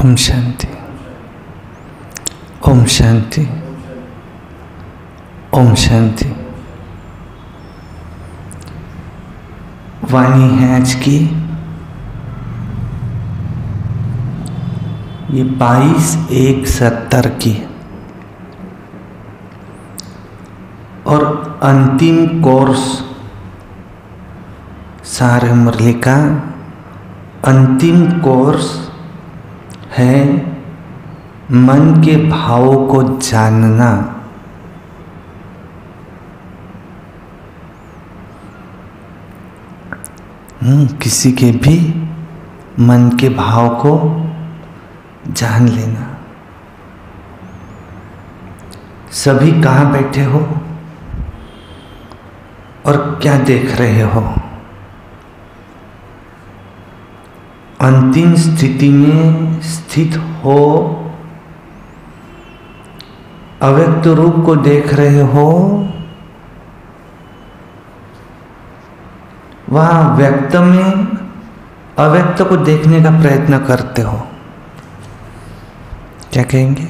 ओम शांति, ओम शांति, ओम शांति। वाणी है आज की ये 22/1/70 की और अंतिम कोर्स सारे मुरली का अंतिम कोर्स है मन के भावों को जानना। किसी के भी मन के भाव को जान लेना। सभी कहाँ बैठे हो और क्या देख रहे हो? अंतिम स्थिति में स्थित हो, अव्यक्त रूप को देख रहे हो, वह व्यक्त में अव्यक्त को देखने का प्रयत्न करते हो। क्या कहेंगे?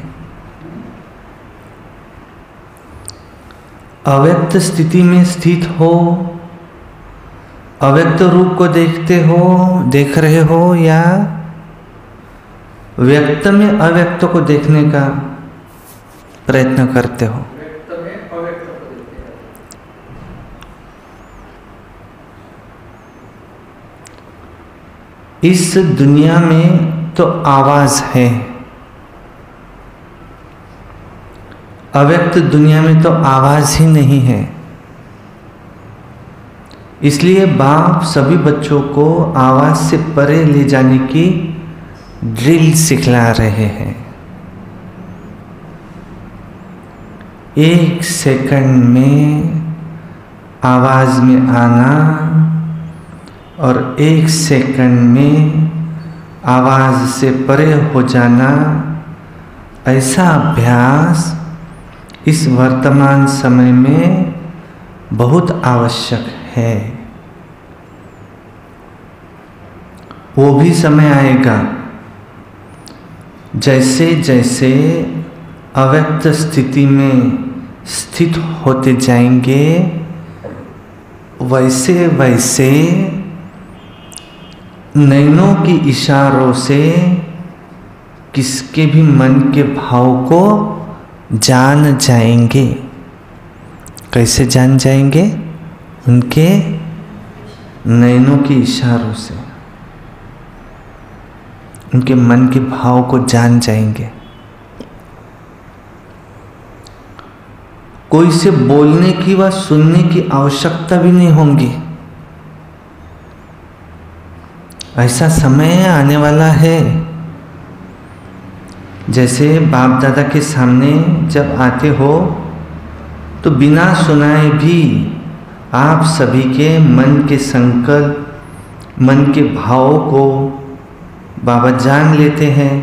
अव्यक्त स्थिति में स्थित हो, अव्यक्त रूप को देखते हो, देख रहे हो, या व्यक्त में अव्यक्त को देखने का प्रयत्न करते हो? व्यक्त में अव्यक्त को देखते हैं। इस दुनिया में तो आवाज है, अव्यक्त दुनिया में तो आवाज ही नहीं है। इसलिए बाप सभी बच्चों को आवाज से परे ले जाने की ड्रिल सिखला रहे हैं। 1 सेकंड में आवाज में आना और 1 सेकंड में आवाज से परे हो जाना, ऐसा अभ्यास इस वर्तमान समय में बहुत आवश्यक है। वो भी समय आएगा जैसे जैसे अव्यक्त स्थिति में स्थित होते जाएंगे, वैसे वैसे नैनों की इशारों से किसके भी मन के भाव को जान जाएंगे। कैसे जान जाएंगे? उनके नैनों के इशारों से उनके मन के भाव को जान जाएंगे। कोई से बोलने की व सुनने की आवश्यकता भी नहीं होगी। ऐसा समय आने वाला है जैसे बाप दादा के सामने जब आते हो तो बिना सुनाए भी आप सभी के मन के संकल्प, मन के भावों को बाबा जान लेते हैं।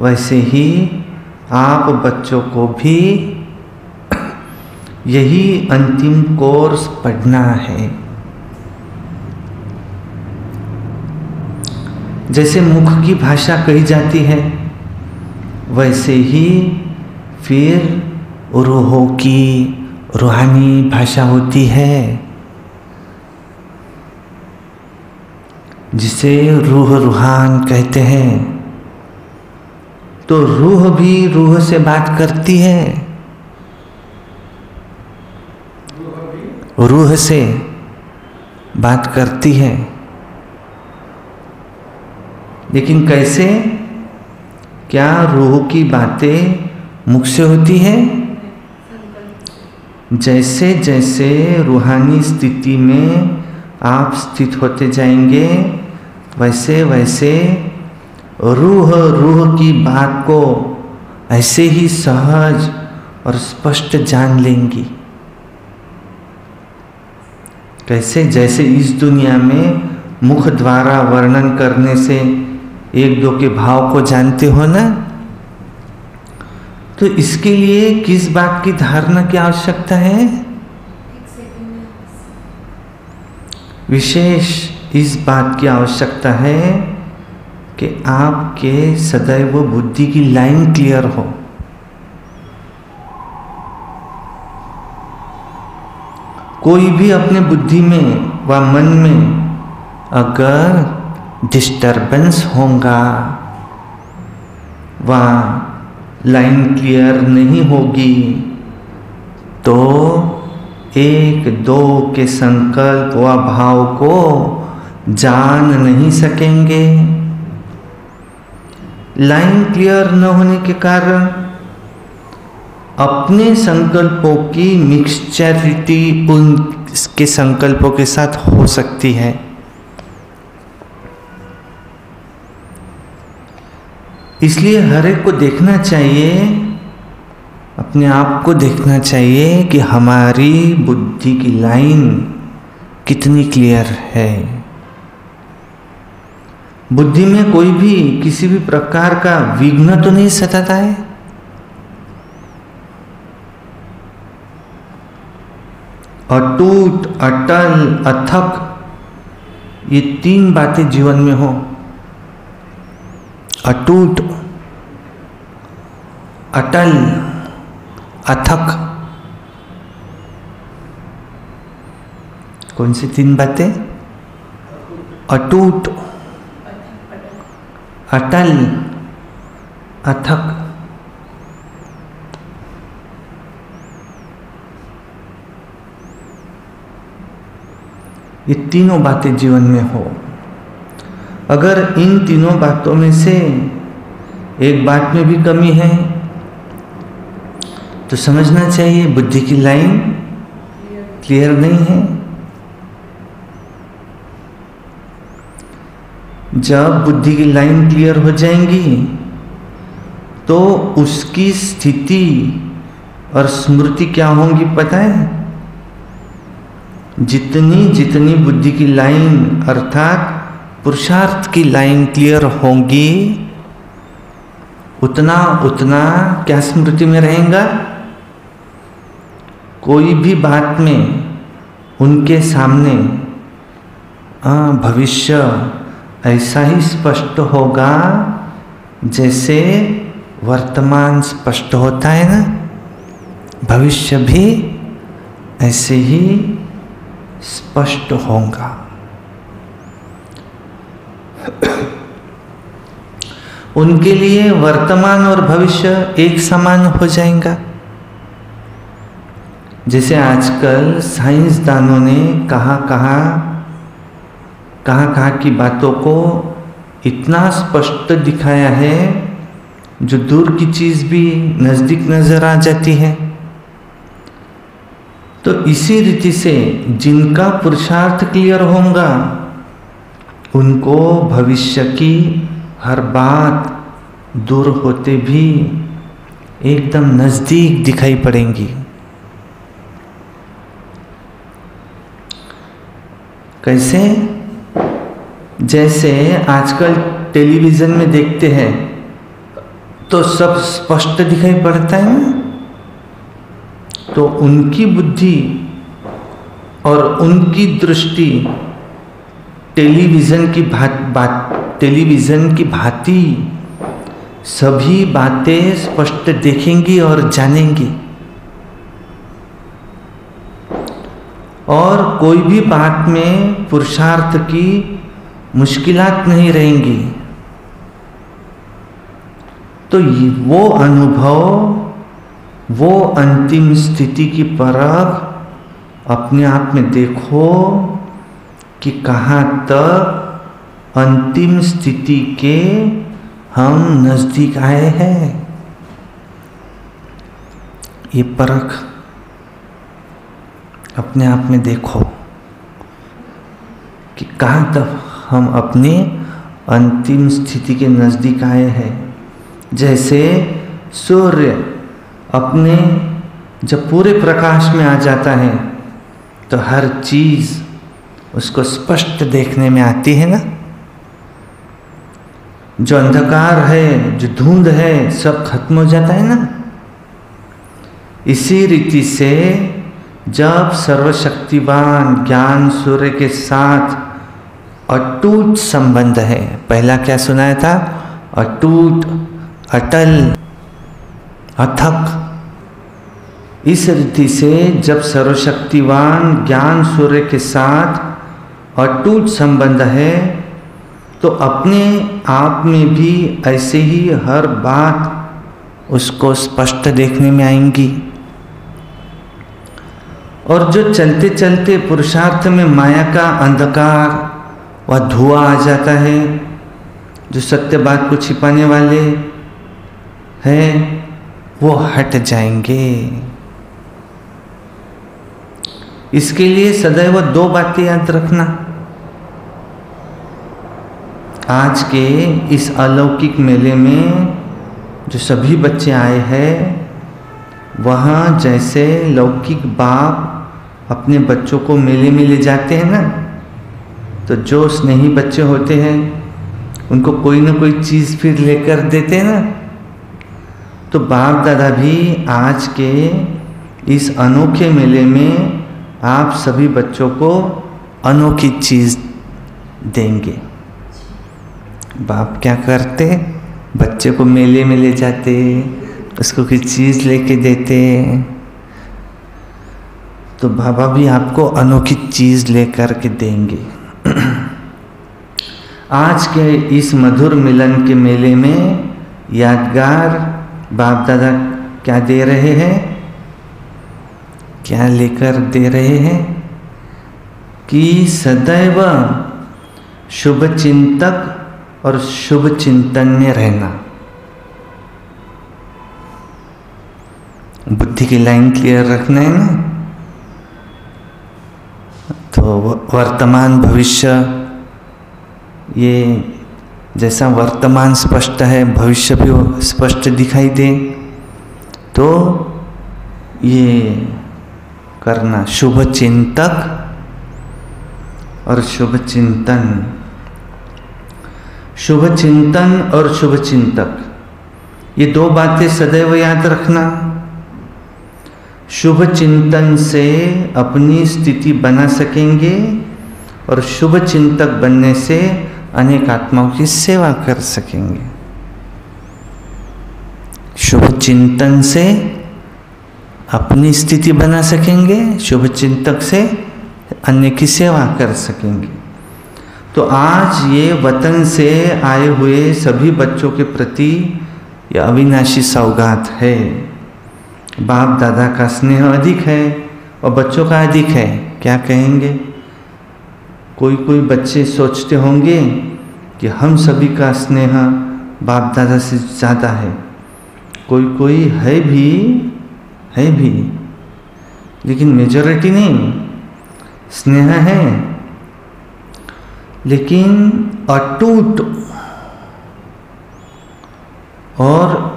वैसे ही आप बच्चों को भी यही अंतिम कोर्स पढ़ना है। जैसे मुख की भाषा कही जाती है, वैसे ही फिर रूहों की रूहानी भाषा होती है, जिसे रूह रूहान कहते हैं। तो रूह भी रूह से बात करती है, रूह से बात करती है। लेकिन कैसे? क्या रूह की बातें मुख से होती है? जैसे जैसे रूहानी स्थिति में आप स्थित होते जाएंगे, वैसे वैसे रूह की बात को ऐसे ही सहज और स्पष्ट जान लेंगी। कैसे? जैसे इस दुनिया में मुख द्वारा वर्णन करने से एक दो के भाव को जानते हो ना, तो इसके लिए किस बात की धारणा की आवश्यकता है? विशेष इस बात की आवश्यकता है कि आपके सदैव बुद्धि की लाइन क्लियर हो। कोई भी अपने बुद्धि में व मन में अगर डिस्टर्बेंस होगा व लाइन क्लियर नहीं होगी तो एक दो के संकल्प व भाव को जान नहीं सकेंगे। लाइन क्लियर न होने के कारण अपने संकल्पों की मिक्सचरिटी उनके संकल्पों के साथ हो सकती है। इसलिए हर एक को देखना चाहिए, अपने आप को देखना चाहिए कि हमारी बुद्धि की लाइन कितनी क्लियर है। बुद्धि में कोई भी किसी भी प्रकार का विघ्न तो नहीं सताता है। अटूट, अटल, अथक, ये तीन बातें जीवन में हो। अटूट, अटल, अथक, कौन सी तीन बातें? अटूट, अटल, अथक। ये तीनों बातें जीवन में हो। अगर इन तीनों बातों में से एक बात में भी कमी है तो समझना चाहिए बुद्धि की लाइन क्लियर नहीं है। जब बुद्धि की लाइन क्लियर हो जाएंगी तो उसकी स्थिति और स्मृति क्या होंगी पता है? जितनी जितनी बुद्धि की लाइन अर्थात पुरुषार्थ की लाइन क्लियर होंगी उतना उतना क्या स्मृति में रहेगा? कोई भी बात में उनके सामने भविष्य ऐसा ही स्पष्ट होगा जैसे वर्तमान स्पष्ट होता है ना, भविष्य भी ऐसे ही स्पष्ट होगा। उनके लिए वर्तमान और भविष्य एक समान हो जाएगा। जैसे आजकल साइंसदानों ने कहाँ की बातों को इतना स्पष्ट दिखाया है जो दूर की चीज भी नजदीक नजर आ जाती है। तो इसी रीति से जिनका पुरुषार्थ क्लियर होगा उनको भविष्य की हर बात दूर होते भी एकदम नजदीक दिखाई पड़ेंगी। कैसे? जैसे आजकल टेलीविजन में देखते हैं तो सब स्पष्ट दिखाई पड़ता है ना, तो उनकी बुद्धि और उनकी दृष्टि टेलीविजन की भांति सभी बातें स्पष्ट देखेंगी और जानेंगी, और कोई भी बात में पुरुषार्थ की मुश्किलात नहीं रहेंगी। तो वो अनुभव, वो अंतिम स्थिति की परख अपने आप में देखो कि कहाँ तक अंतिम स्थिति के हम नजदीक आए हैं। ये परख अपने आप में देखो कि कहाँ तक हम अपने अंतिम स्थिति के नजदीक आए हैं। जैसे सूर्य अपने जब पूरे प्रकाश में आ जाता है तो हर चीज उसको स्पष्ट देखने में आती है ना। जो अंधकार है, जो धुंध है, सब खत्म हो जाता है ना। इसी रीति से जब सर्वशक्तिवान ज्ञान सूर्य के साथ अटूट संबंध है। पहला क्या सुनाया था? अटूट, अटल, अथक। इस रीति से जब सर्वशक्तिवान ज्ञान सूर्य के साथ अटूट संबंध है तो अपने आप में भी ऐसे ही हर बात उसको स्पष्ट देखने में आएंगी। और जो चलते चलते पुरुषार्थ में माया का अंधकार व धुआं आ जाता है, जो सत्य बात को छिपाने वाले हैं वो हट जाएंगे। इसके लिए सदैव दो बातें याद रखना। आज के इस अलौकिक मेले में जो सभी बच्चे आए हैं, वहाँ जैसे लौकिक बाप अपने बच्चों को मेले में ले जाते हैं ना, तो जो स्नेही बच्चे होते हैं उनको कोई ना कोई चीज़ फिर लेकर देते हैं ना, तो बाप दादा भी आज के इस अनोखे मेले में आप सभी बच्चों को अनोखी चीज़ देंगे। बाप क्या करते? बच्चे को मेले में ले जाते, उसको कोई चीज़ लेके देते, तो बाबा भी आपको अनोखी चीज़ लेकर के देंगे। आज के इस मधुर मिलन के मेले में यादगार बाप दादा क्या दे रहे हैं? क्या लेकर दे रहे हैं? कि सदैव शुभ चिंतक और शुभ चिंतन में रहना। बुद्धि की लाइन क्लियर रखना है ना। तो वर्तमान भविष्य, ये जैसा वर्तमान स्पष्ट है भविष्य भी स्पष्ट दिखाई दे, तो ये करना शुभ चिंतक और शुभ चिंतन। शुभ चिंतन और शुभ चिंतक, ये दो बातें सदैव याद रखना। शुभ चिंतन से अपनी स्थिति बना सकेंगे और शुभ चिंतक बनने से अनेक आत्माओं की सेवा कर सकेंगे। शुभ चिंतन से अपनी स्थिति बना सकेंगे, शुभ चिंतक से अन्य की सेवा कर सकेंगे। तो आज ये वतन से आए हुए सभी बच्चों के प्रति यह अविनाशी सौगात है। बाप दादा का स्नेह अधिक है और बच्चों का अधिक है। क्या कहेंगे? कोई कोई बच्चे सोचते होंगे कि हम सभी का स्नेह बाप दादा से ज़्यादा है। कोई कोई है भी, लेकिन मेजॉरिटी नहीं। स्नेह है लेकिन अटूट और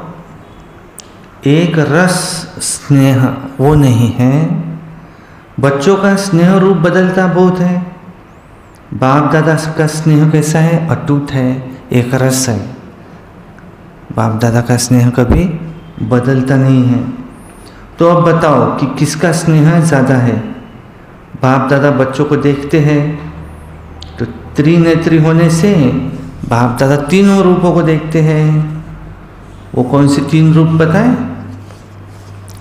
एक रस स्नेह वो नहीं है। बच्चों का स्नेह रूप बदलता बहुत है। बाप दादा का स्नेह कैसा है? अटूट है, एक रस है। बाप दादा का स्नेह कभी बदलता नहीं है। तो अब बताओ कि किसका स्नेह ज़्यादा है? बाप दादा बच्चों को देखते हैं तो त्रिनेत्री होने से बाप दादा तीनों रूपों को देखते हैं। वो कौन से तीन रूप बताएं?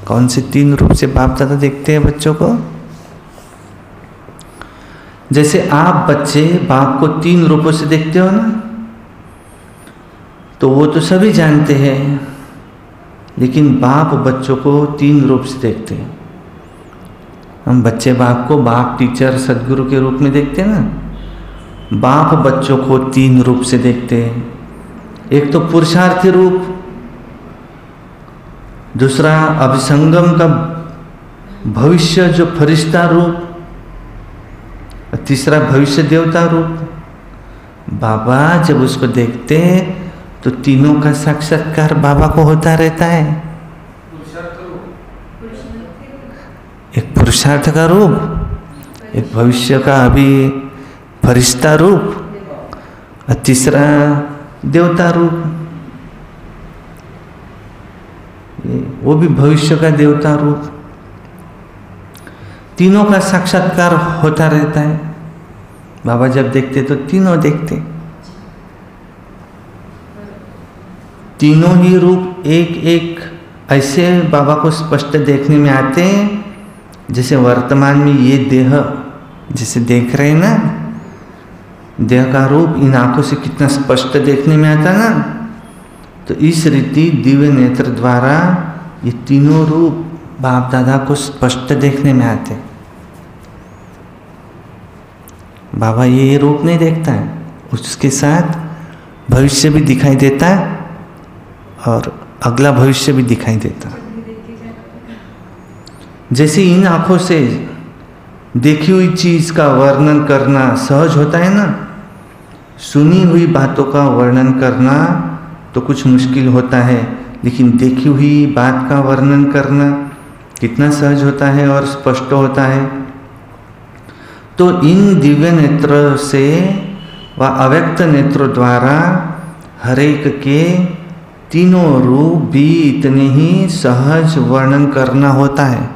कौन से तीन रूप से बाप दादा देखते हैं बच्चों को? जैसे आप बच्चे बाप को तीन रूपों से देखते हो ना, तो वो तो सभी जानते हैं, लेकिन बाप बच्चों को तीन रूप से देखते हैं। हम बच्चे बाप को बाप, टीचर, सदगुरु के रूप में देखते हैं ना। बाप बच्चों को तीन रूप से देखते हैं। एक तो पुरुषार्थी रूप, दूसरा अभिसंगम का भविष्य जो फरिश्ता रूप, और तीसरा भविष्य देवता रूप। बाबा जब उसको देखते तो तीनों का साक्षात्कार बाबा को होता रहता है। एक पुरुषार्थ का रूप, एक भविष्य का अभी फरिश्ता रूप, और तीसरा देवता रूप, वो भी भविष्य का देवता रूप। तीनों का साक्षात्कार होता रहता है। बाबा जब देखते तो तीनों देखते, तीनों ही रूप एक एक ऐसे बाबा को स्पष्ट देखने में आते हैं, जैसे वर्तमान में ये देह जिसे देख रहे हैं ना, देह का रूप इन आंखों से कितना स्पष्ट देखने में आता ना, तो इस रीति दिव्य नेत्र द्वारा ये तीनों रूप बाप दादा को स्पष्ट देखने में आते। बाबा ये रूप नहीं देखता है, उसके साथ भविष्य भी दिखाई देता है और अगला भविष्य भी दिखाई देता। जैसे इन आंखों से देखी हुई चीज का वर्णन करना सहज होता है ना, सुनी हुई बातों का वर्णन करना तो कुछ मुश्किल होता है, लेकिन देखी हुई बात का वर्णन करना कितना सहज होता है और स्पष्ट होता है। तो इन दिव्य नेत्र से व अव्यक्त नेत्र द्वारा हर एक के तीनों रूप भी इतने ही सहज वर्णन करना होता है।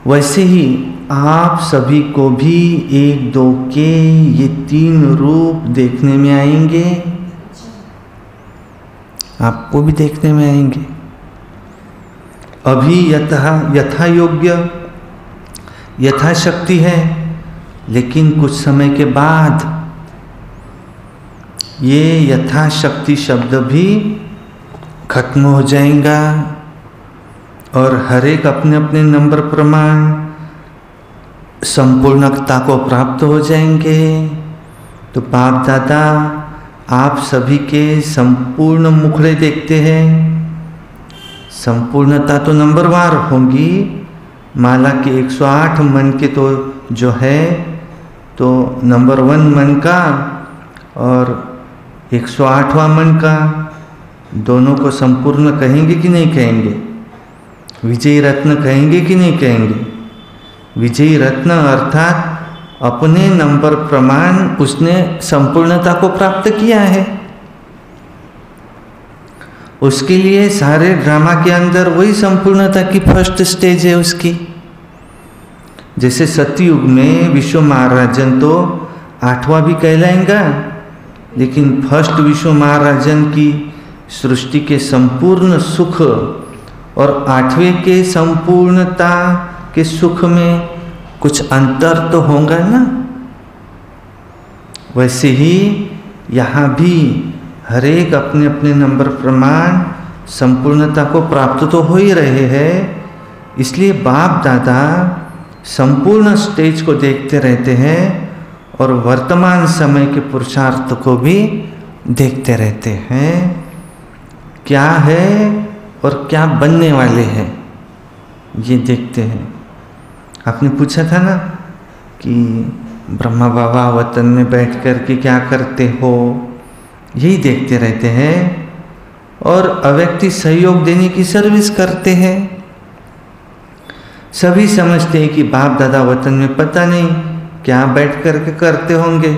वैसे ही आप सभी को भी एक दो के ये तीन रूप देखने में आएंगे, आपको भी देखने में आएंगे। अभी यथा योग्य यथाशक्ति है, लेकिन कुछ समय के बाद ये यथाशक्ति शब्द भी खत्म हो जाएगा और हर एक अपने अपने नंबर प्रमाण संपूर्णता को प्राप्त हो जाएंगे। तो बाप दादा आप सभी के संपूर्ण मुखड़े देखते हैं। संपूर्णता तो नंबरवार होंगी, माला के 108 मन के तो जो है तो नंबर 1 मन का और 108वां मन का, दोनों को संपूर्ण कहेंगे कि नहीं कहेंगे? विजयी रत्न कहेंगे कि नहीं कहेंगे? विजयी रत्न अर्थात अपने नंबर प्रमाण उसने संपूर्णता को प्राप्त किया है। उसके लिए सारे ड्रामा के अंदर वही संपूर्णता की फर्स्ट स्टेज है उसकी। जैसे सतयुग में विश्व महाराजन तो 8वां भी कहलाएगा, लेकिन फर्स्ट विश्व महाराजन की सृष्टि के संपूर्ण सुख और 8वें के संपूर्णता के सुख में कुछ अंतर तो होगा ना। वैसे ही यहाँ भी हर एक अपने अपने नंबर प्रमाण संपूर्णता को प्राप्त तो हो ही रहे हैं। इसलिए बाप दादा संपूर्ण स्टेज को देखते रहते हैं और वर्तमान समय के पुरुषार्थ को भी देखते रहते हैं, क्या है और क्या बनने वाले हैं ये देखते हैं। आपने पूछा था ना कि ब्रह्मा बाबा वतन में बैठ कर के क्या करते हो, यही देखते रहते हैं और अव्यक्ति सहयोग देने की सर्विस करते हैं। सभी समझते हैं कि बाप दादा वतन में पता नहीं क्या बैठ कर के करते होंगे,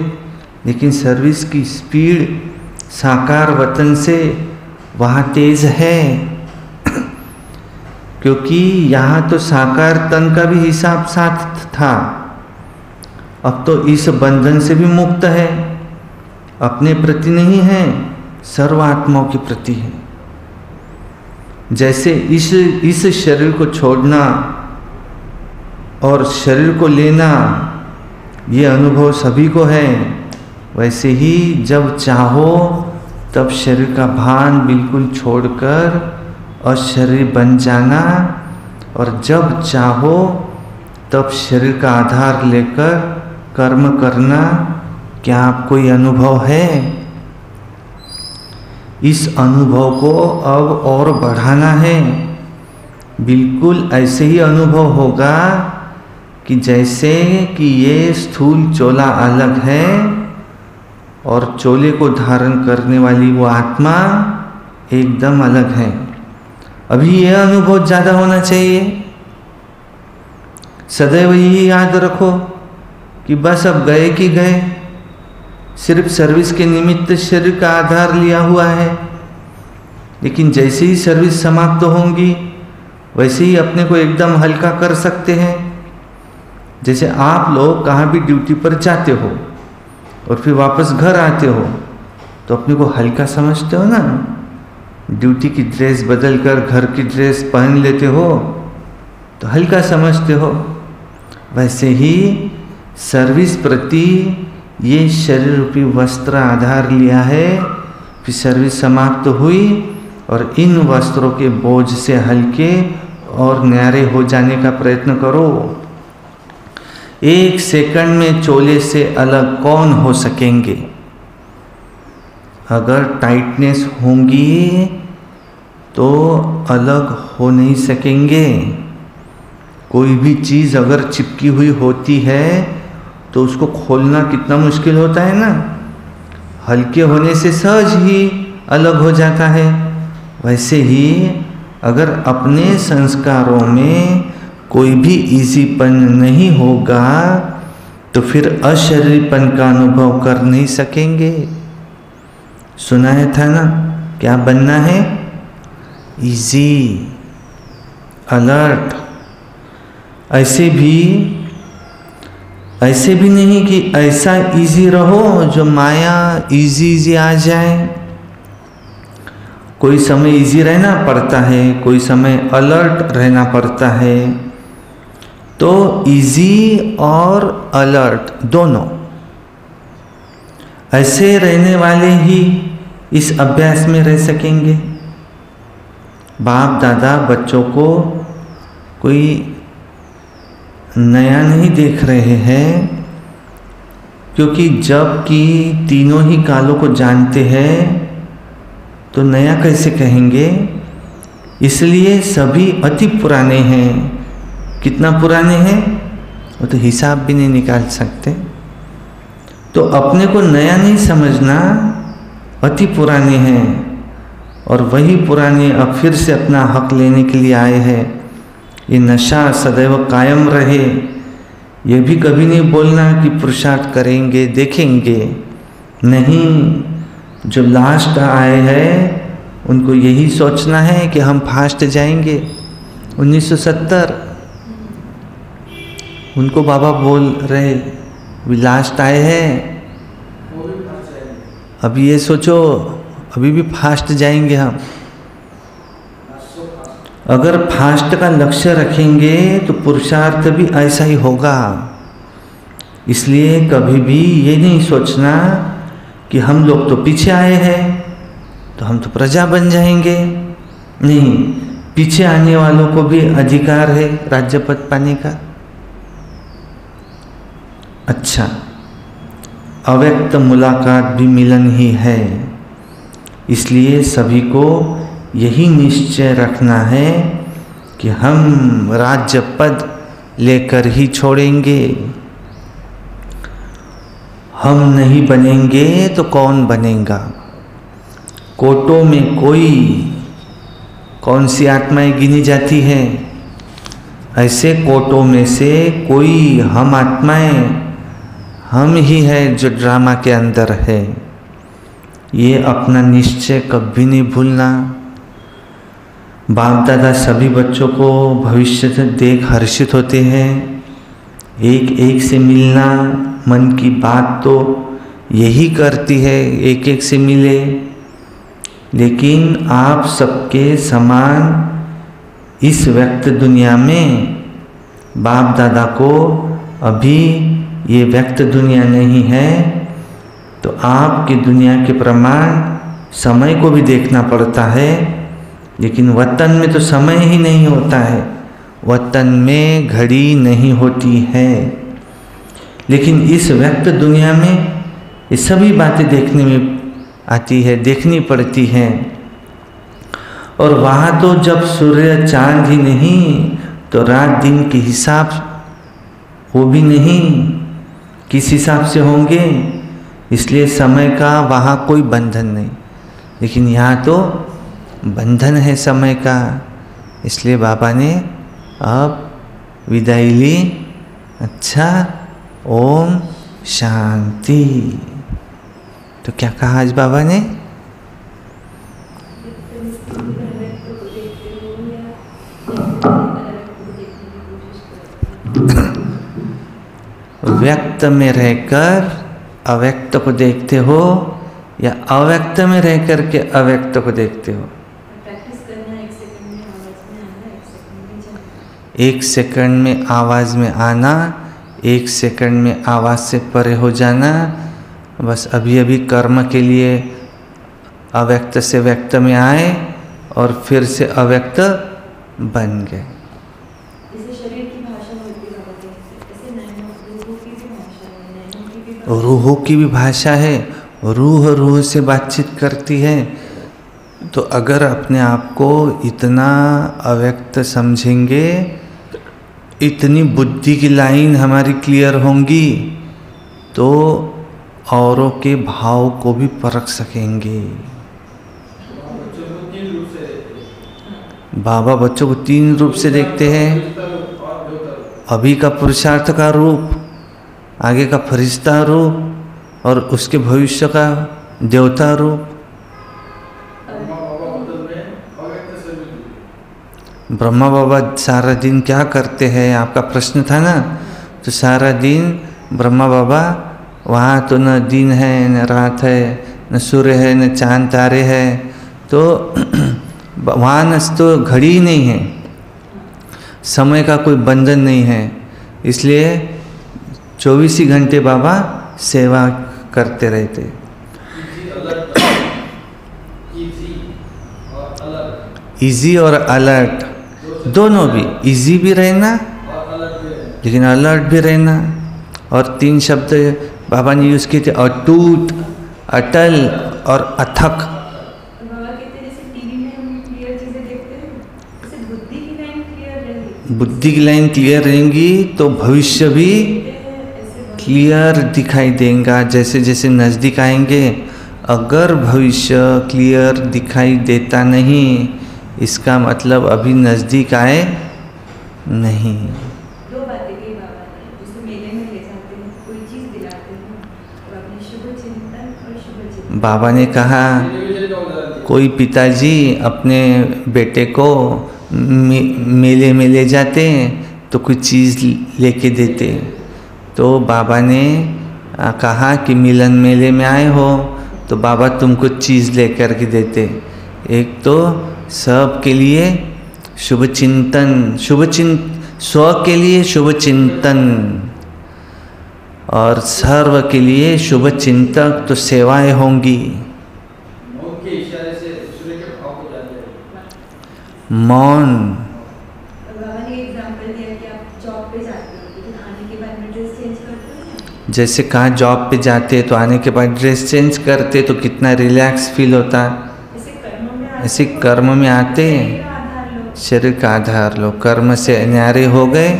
लेकिन सर्विस की स्पीड साकार वतन से वहाँ तेज है, क्योंकि यहाँ तो साकार तन का भी हिसाब साथ था। अब तो इस बंधन से भी मुक्त है, अपने प्रति नहीं है, सर्व आत्माओं के प्रति है। जैसे इस शरीर को छोड़ना और शरीर को लेना ये अनुभव सभी को है, वैसे ही जब चाहो तब शरीर का भान बिल्कुल छोड़कर और शरीर बन जाना, और जब चाहो तब शरीर का आधार लेकर कर्म करना। क्या आपको ये अनुभव है? इस अनुभव को अब और बढ़ाना है। बिल्कुल ऐसे ही अनुभव होगा कि जैसे कि ये स्थूल चोला अलग है और चोले को धारण करने वाली वो आत्मा एकदम अलग है। अभी यह अनुभव ज़्यादा होना चाहिए। सदैव यही याद रखो कि बस अब गए कि गए, सिर्फ सर्विस के निमित्त शरीर का आधार लिया हुआ है, लेकिन जैसे ही सर्विस समाप्त होंगी वैसे ही अपने को एकदम हल्का कर सकते हैं। जैसे आप लोग कहाँ भी ड्यूटी पर जाते हो और फिर वापस घर आते हो तो अपने को हल्का समझते हो ना। ड्यूटी की ड्रेस बदल कर घर की ड्रेस पहन लेते हो तो हल्का समझते हो। वैसे ही सर्विस प्रति ये शरीर रूपी वस्त्र आधार लिया है, फिर सर्विस समाप्त हुई और इन वस्त्रों के बोझ से हल्के और न्यारे हो जाने का प्रयत्न करो। 1 सेकंड में चोले से अलग कौन हो सकेंगे? अगर टाइटनेस होंगी तो अलग हो नहीं सकेंगे। कोई भी चीज़ अगर चिपकी हुई होती है तो उसको खोलना कितना मुश्किल होता है ना। हल्के होने से सहज ही अलग हो जाता है। वैसे ही अगर अपने संस्कारों में कोई भी इजीपन नहीं होगा तो फिर अशरीरपन का अनुभव कर नहीं सकेंगे। सुनाया था ना, क्या बनना है? Easy, alert. ऐसे भी नहीं कि ऐसा इजी रहो जो माया इजी आ जाए। कोई समय इजी रहना पड़ता है, कोई समय अलर्ट रहना पड़ता है। तो इजी और अलर्ट दोनों ऐसे रहने वाले ही इस अभ्यास में रह सकेंगे। बाप दादा बच्चों को कोई नया नहीं देख रहे हैं, क्योंकि जब कि तीनों ही कालों को जानते हैं तो नया कैसे कहेंगे। इसलिए सभी अति पुराने हैं। कितना पुराने हैं वो तो हिसाब भी नहीं निकाल सकते। तो अपने को नया नहीं समझना, अति पुराने हैं और वही पुराने अब फिर से अपना हक लेने के लिए आए हैं। ये नशा सदैव कायम रहे। ये भी कभी नहीं बोलना कि पुरुषार्थ करेंगे देखेंगे, नहीं। जो लास्ट आए हैं उनको यही सोचना है कि हम फास्ट जाएंगे। 1970 उनको बाबा बोल रहे भी लास्ट आए हैं, अभी ये सोचो अभी भी फास्ट जाएंगे हम। अगर फास्ट का लक्ष्य रखेंगे तो पुरुषार्थ भी ऐसा ही होगा। इसलिए कभी भी ये नहीं सोचना कि हम लोग तो पीछे आए हैं तो हम तो प्रजा बन जाएंगे। नहीं, पीछे आने वालों को भी अधिकार है राज्य पद पाने का। अच्छा, अव्यक्त मुलाकात भी मिलन ही है। इसलिए सभी को यही निश्चय रखना है कि हम राज्य पद लेकर ही छोड़ेंगे। हम नहीं बनेंगे तो कौन बनेगा? कोटों में कौन सी आत्माएं गिनी जाती हैं? ऐसे कोटों में से कोई हम आत्माएं हम ही है जो ड्रामा के अंदर है। ये अपना निश्चय कभी नहीं भूलना। बाप दादा सभी बच्चों को भविष्य से देख हर्षित होते हैं। एक एक से मिलना, मन की बात तो यही करती है एक एक से मिले। लेकिन आप सबके समान इस व्यक्त दुनिया में बाप दादा को अभी ये व्यक्त दुनिया नहीं है, तो आपकी दुनिया के प्रमाण समय को भी देखना पड़ता है। लेकिन वतन में तो समय ही नहीं होता है, वतन में घड़ी नहीं होती है। लेकिन इस व्यक्त दुनिया में ये सभी बातें देखने में आती है, देखनी पड़ती हैं। और वहाँ तो जब सूर्य चांद ही नहीं तो रात दिन के हिसाब वो भी नहीं, किस हिसाब से होंगे। इसलिए समय का वहाँ कोई बंधन नहीं। लेकिन यहाँ तो बंधन है समय का। इसलिए बाबा ने अब विदाई ली। अच्छा, ओम शांति। तो क्या कहा आज बाबा ने? व्यक्त में रहकर अव्यक्त को देखते हो या अव्यक्त में रहकर के अव्यक्त को देखते हो? प्रैक्टिस करना, 1 सेकंड में आवाज में आना, 1 सेकंड में जाना। 1 सेकंड में आवाज में आना, 1 सेकंड में आवाज से परे हो जाना। बस अभी अभी कर्म के लिए अव्यक्त से व्यक्त में आए और फिर से अव्यक्त बन गए। जैसे शरीर की भाषा होती है, ऐसे नैनों की भी भाषा है, नैनों की भी रूहों की भी भाषा है, रूह से बातचीत करती है। तो अगर अपने आप को इतना अव्यक्त समझेंगे, इतनी बुद्धि की लाइन हमारी क्लियर होंगी, तो औरों के भाव को भी परख सकेंगे। बाबा बच्चों को 3 रूप से देखते हैं। अभी का पुरुषार्थ का रूप, आगे का फरिश्ता रूप और उसके भविष्य का देवता रूप। ब्रह्मा बाबा सारा दिन क्या करते हैं, आपका प्रश्न था ना? तो सारा दिन ब्रह्मा बाबा वहाँ तो न दिन है न रात है, न सूर्य है न चांद तारे है, तो वहाँ न तो घड़ी ही नहीं है, समय का कोई बंधन नहीं है। इसलिए 24 ही घंटे बाबा सेवा करते रहते। इजी और अलर्ट दोनों भी, इजी भी रहना लेकिन अलर्ट भी रहना। और 3 शब्द बाबा ने यूज़ किए थे, अटूट, अटल और अथक। बाबा कहते हैं जैसे टीवी में हम क्लियर चीजें देखते हैं, जैसे बुद्धि की लाइन क्लियर रहेगी, बुद्धि की लाइन क्लियर रहेंगी तो भविष्य भी क्लियर दिखाई देगा जैसे जैसे नज़दीक आएंगे। अगर भविष्य क्लियर दिखाई देता नहीं, इसका मतलब अभी नज़दीक आए नहीं। 2 बातें कही बाबा ने, जैसे मेले में ले जाते हैं, कोई चीज़ दिलाते हैं, और अपने शुभ चिंतन और शुभ चिंतन। बाबा ने कहा कोई पिताजी अपने बेटे को मेले में ले जाते तो कुछ चीज़ लेके देते। तो बाबा ने कहा कि मिलन मेले में आए हो तो बाबा तुमको चीज़ लेकर के देते। एक तो सब के लिए शुभ चिंतन, स्व के लिए शुभ चिंतन और सर्व के लिए शुभ चिंतक, तो सेवाएं होंगी। मौन। बाबा ने एग्जाम्पल दिया कि आप जॉब पे जाते हो, लेकिन आने के बाद में ड्रेस चेंज करते हो। जैसे कहाँ जॉब पे जाते तो आने के बाद ड्रेस चेंज करते तो कितना रिलैक्स फील होता। ऐसे कर्म में आते शरीर का आधार लो, कर्म से न्यारे हो गए,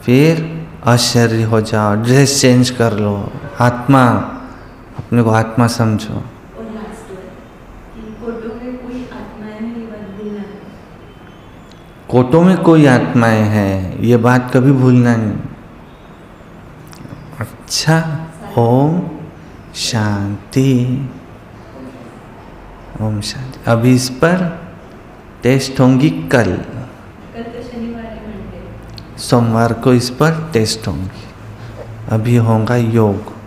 फिर अशरीर हो जाओ, ड्रेस चेंज कर लो, आत्मा, अपने को आत्मा समझो। और लास्ट कि कोटों में कोई आत्माएं नहीं, ये बात भूलना नहीं। कोटों में कोई आत्माएं हैं, ये बात कभी भूलना नहीं। अच्छा, ओम शांति, ओम शांति। अभी इस पर टेस्ट होंगी कल तो शनिवार है, मंडे, सोमवार को इस पर टेस्ट होंगी। अभी होगा योग।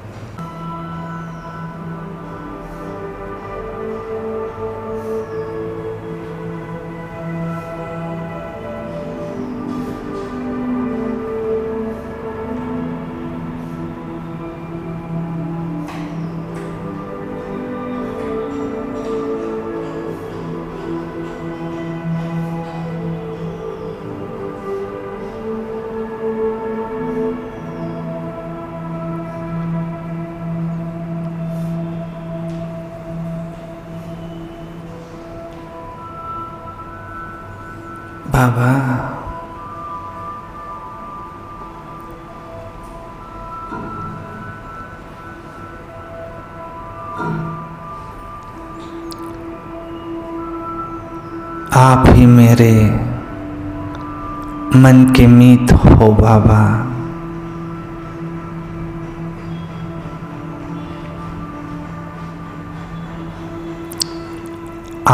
बाबा आप ही मेरे मन के मीत हो बाबा।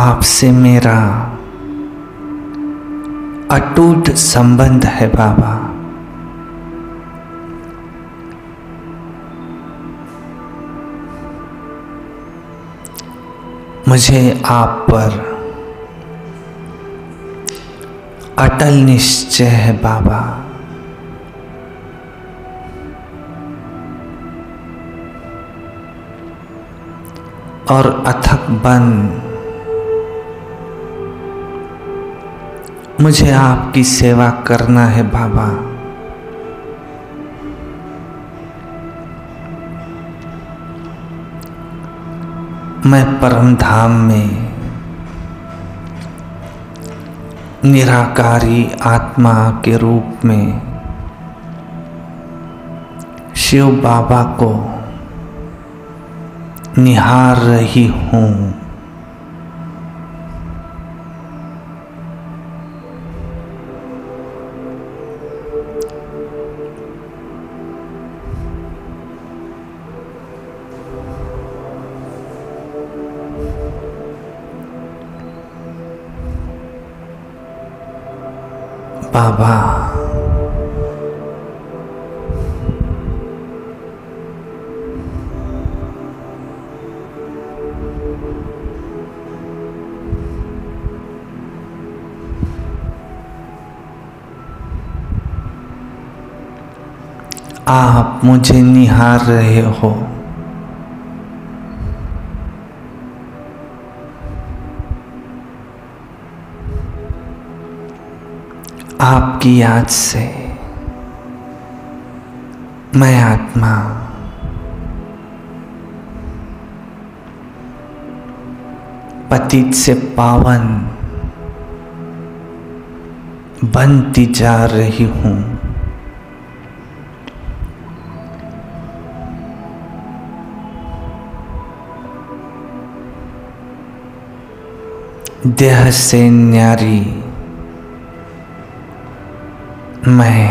आपसे मेरा अटूट संबंध है बाबा। मुझे आप पर अटल निश्चय है बाबा। और अथक बन मुझे आपकी सेवा करना है बाबा। मैं परम धाम में निराकारी आत्मा के रूप में शिव बाबा को निहार रही हूँ। बाबा आप मुझे निहार रहे हो। आपकी याद से मैं आत्मा पतित से पावन बनती जा रही हूँ। देह से न्यारी मैं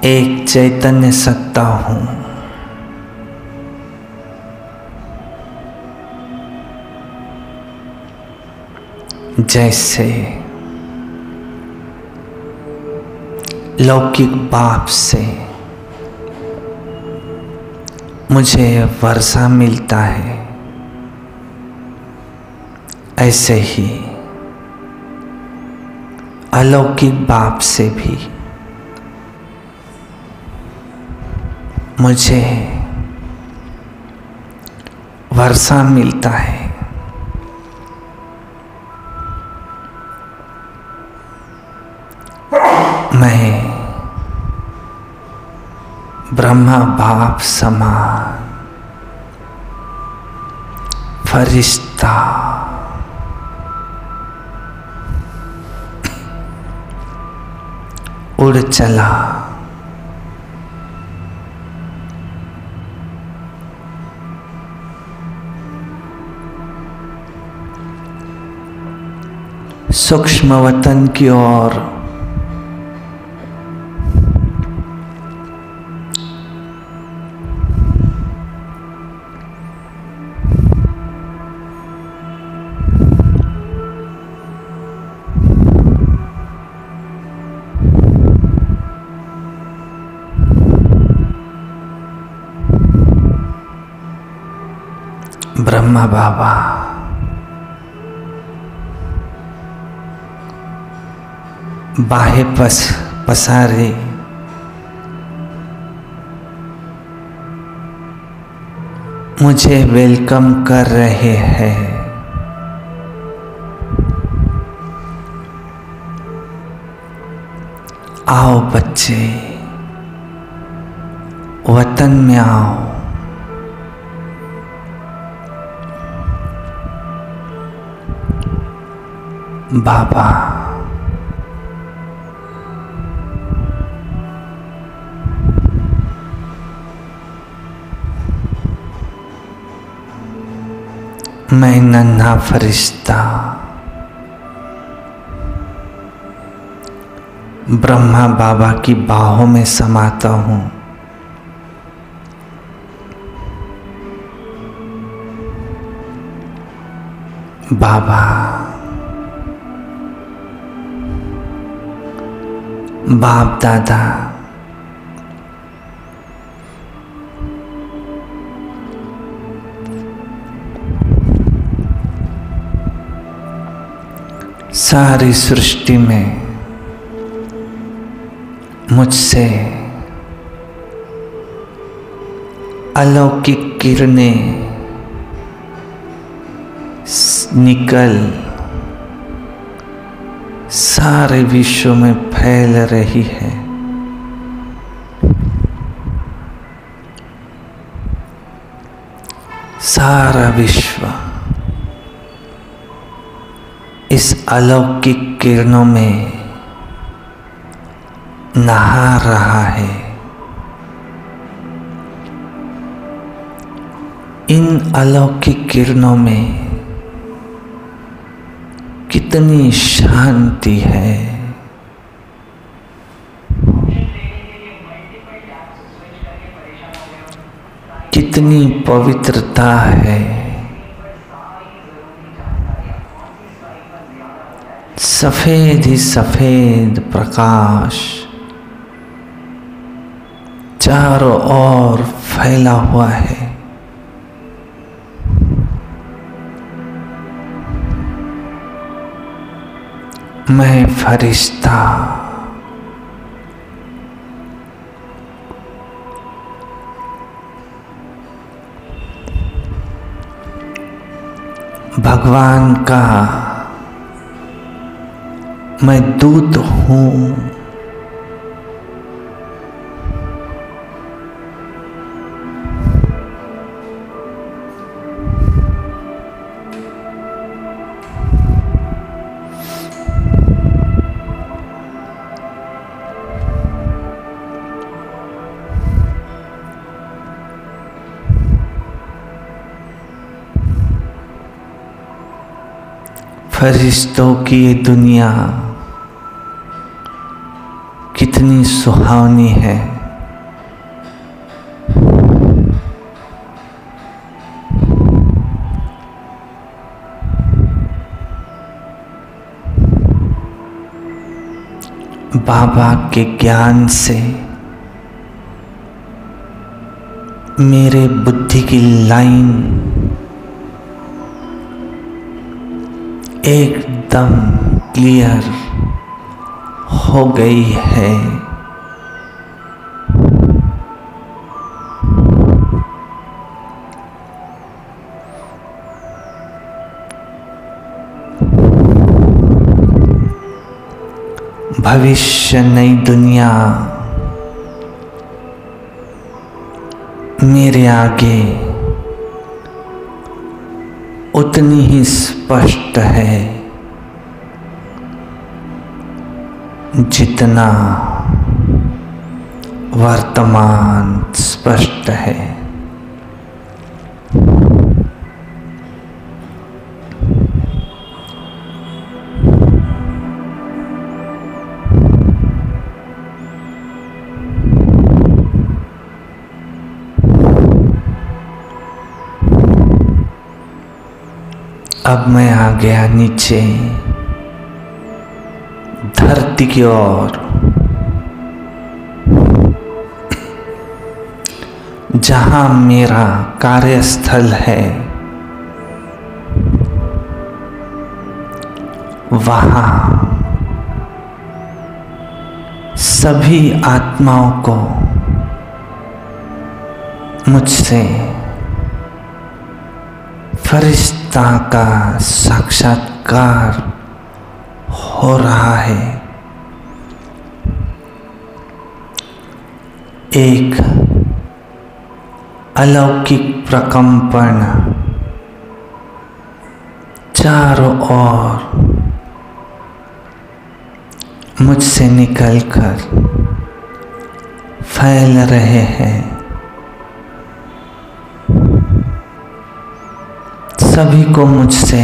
एक चैतन्य सत्ता हूँ। जैसे लौकिक बाप से मुझे वर्षा मिलता है, ऐसे ही अलौकिक बाप से भी मुझे वर्षा मिलता है। मैं ब्रह्मा बाप समान फरिश्ता उड़ चला। सूक्ष्म वतन की ओर ब्रह्मा बाबा बाहे पसारे मुझे वेलकम कर रहे हैं। आओ बच्चे, वतन में आओ। बाबा मैं नन्हा फरिश्ता ब्रह्मा बाबा की बाहों में समाता हूँ। बाबा बाप दादा सारी सृष्टि में मुझसे अलौकिक किरणें निकल सारे विश्व में फैल रही है। सारा विश्व इस अलौकिक किरणों में नहा रहा है। इन अलौकिक किरणों में कितनी शांति है, कितनी पवित्रता है। सफेद ही सफेद प्रकाश चारों ओर फैला हुआ है। मैं फरिश्ता भगवान का मैं दूत हूँ। फरिश्तों की ये दुनिया कितनी सुहावनी है। बाबा के ज्ञान से मेरे बुद्धि की लाइन एकदम क्लियर हो गई है। भविष्य नई दुनिया मेरे आगे उतनी ही स्पष्ट है जितना वर्तमान स्पष्ट है। अब मैं आ गया नीचे धरती की ओर, जहां मेरा कार्यस्थल है। वहां सभी आत्माओं को मुझसे फरिश्ता का साक्षात्कार हो रहा है। एक अलौकिक प्रकंपन चारों ओर मुझसे निकलकर फैल रहे हैं। सभी को मुझसे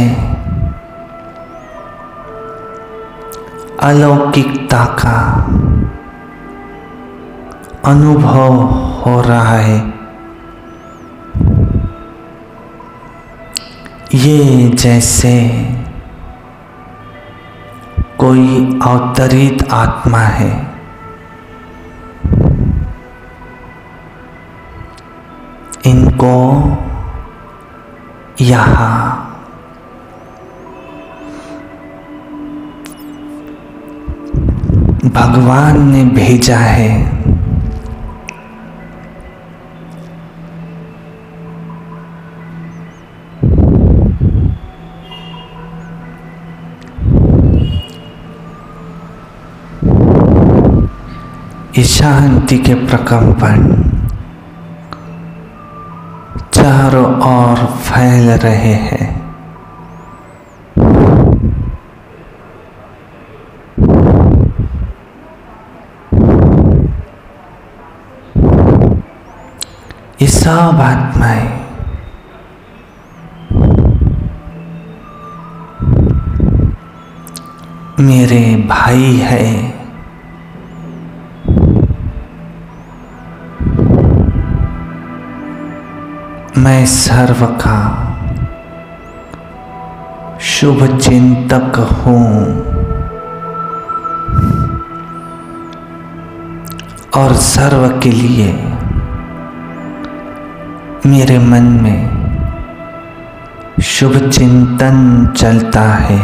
अलौकिकता का अनुभव हो रहा है। ये जैसे कोई अवतरित आत्मा है। इनको यहाँ भगवान ने भेजा है। इस शांति के प्रकंपन चारों ओर फैल रहे हैं। ये सब आत्माएं मेरे भाई है। मैं सर्व का शुभ चिंतक हूँ और सर्व के लिए मेरे मन में शुभ चिंतन चलता है।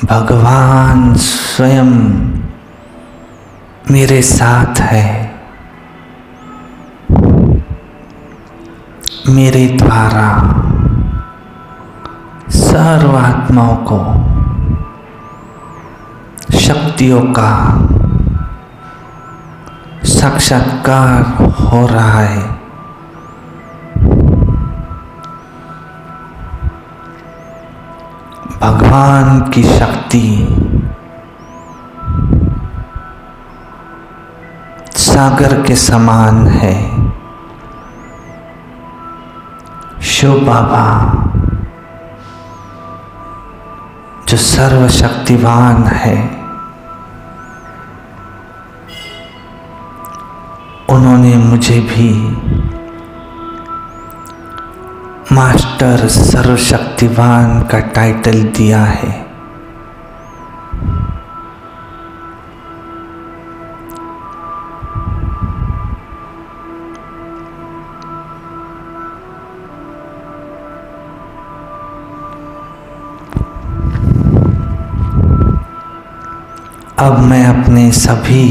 भगवान स्वयं मेरे साथ है। मेरे द्वारा सर्व आत्माओं को शक्तियों का साक्षात्कार हो रहा है। भगवान की शक्ति सागर के समान है। शिव बाबा जो सर्वशक्तिवान है, उन्होंने मुझे भी मास्टर सर्वशक्तिवान का टाइटल दिया है। अब मैं अपने सभी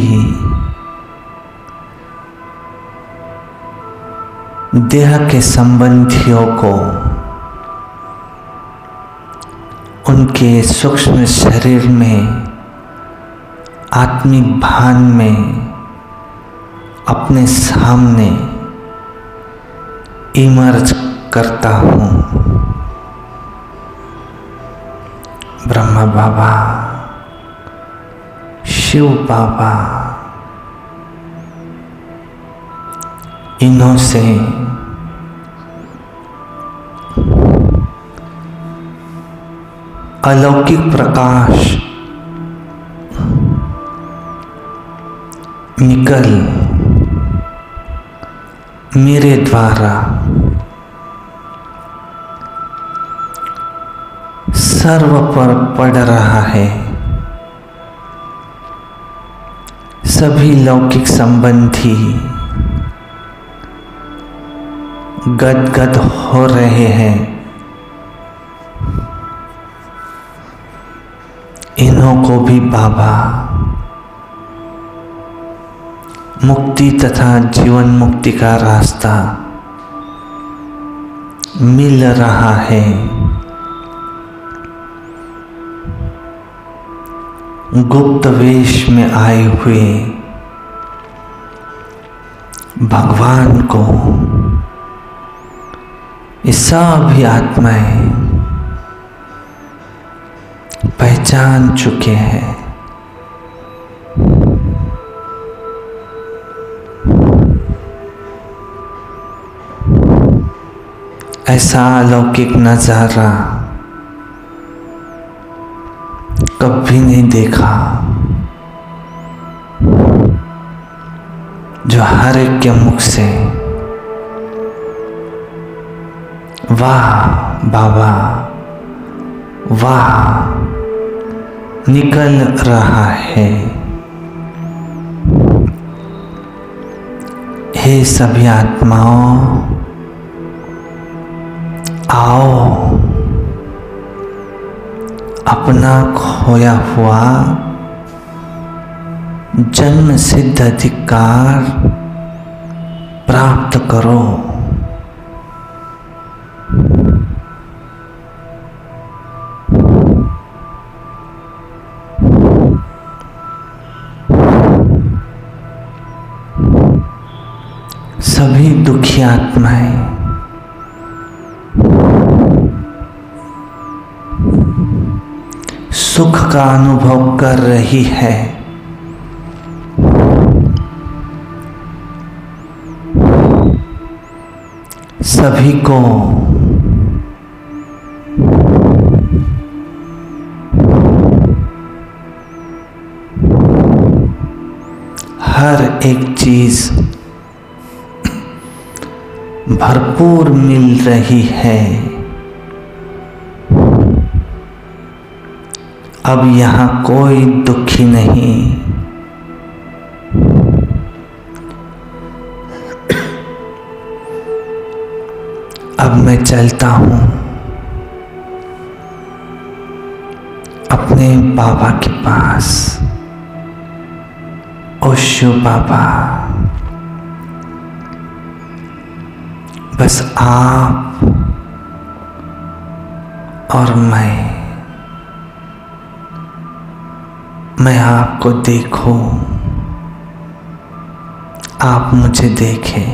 देह के संबंधियों को उनके सूक्ष्म शरीर में आत्मिक भान में अपने सामने इमर्ज करता हूँ। ब्रह्मा बाबा, शिव बाबा, इन्हों से अलौकिक प्रकाश निकल मेरे द्वारा सर्व पर पड़ रहा है। सभी लौकिक संबंधी गदगद हो रहे हैं। इन्हों को भी बाबा मुक्ति तथा जीवन मुक्ति का रास्ता मिल रहा है। गुप्त वेश में आए हुए भगवान को ये सभी आत्माएं पहचान चुके हैं। ऐसा अलौकिक नजारा कभी नहीं देखा जो हर एक के मुख से वाह बाबा वाह निकल रहा है। हे सभी आत्माओं, आओ अपना खोया हुआ जन्म सिद्ध अधिकार प्राप्त करो। सभी दुखी आत्माएं सुख का अनुभव कर रही है। सभी को हर एक चीज भरपूर मिल रही है। अब यहाँ कोई दुखी नहीं। अब मैं चलता हूँ अपने बाबा के पास। ओशो बाबा, बस आप और मैं आपको देखूं, आप मुझे देखें।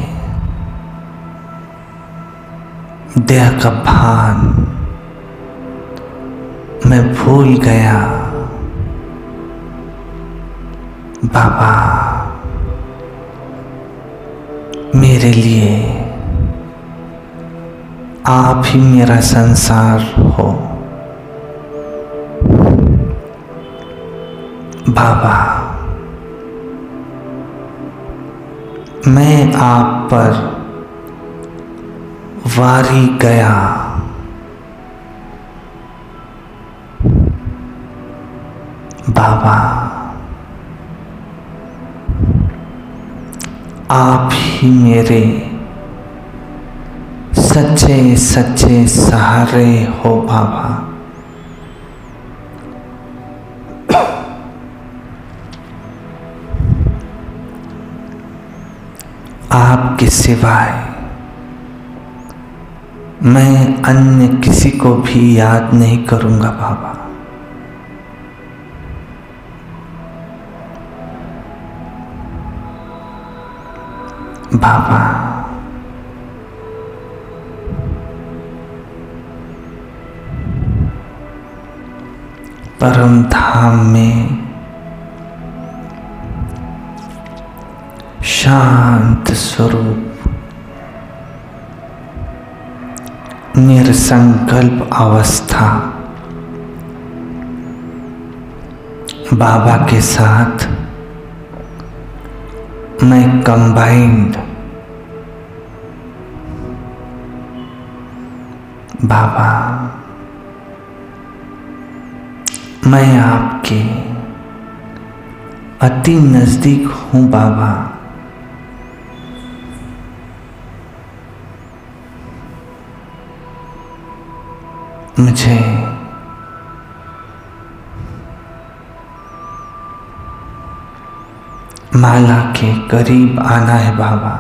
देह का भान मैं भूल गया। बाबा, मेरे लिए आप ही मेरा संसार हो। बाबा, मैं आप पर वारी गया। बाबा, आप ही मेरे सच्चे सच्चे सहारे हो। बाबा, आपके सिवाय मैं अन्य किसी को भी याद नहीं करूंगा। बाबा, बाबा, परम धाम में शांत स्वरूप निरसंकल्प अवस्था बाबा के साथ मैं कंबाइंड। बाबा, मैं आपके अति नजदीक हूं। बाबा, मुझे माला के करीब आना है। बाबा,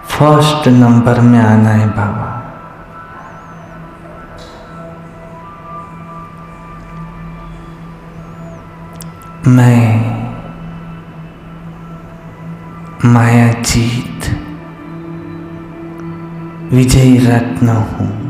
फर्स्ट नंबर में आना है। बाबा, मैं माया जीत विजयी रत्न हूं।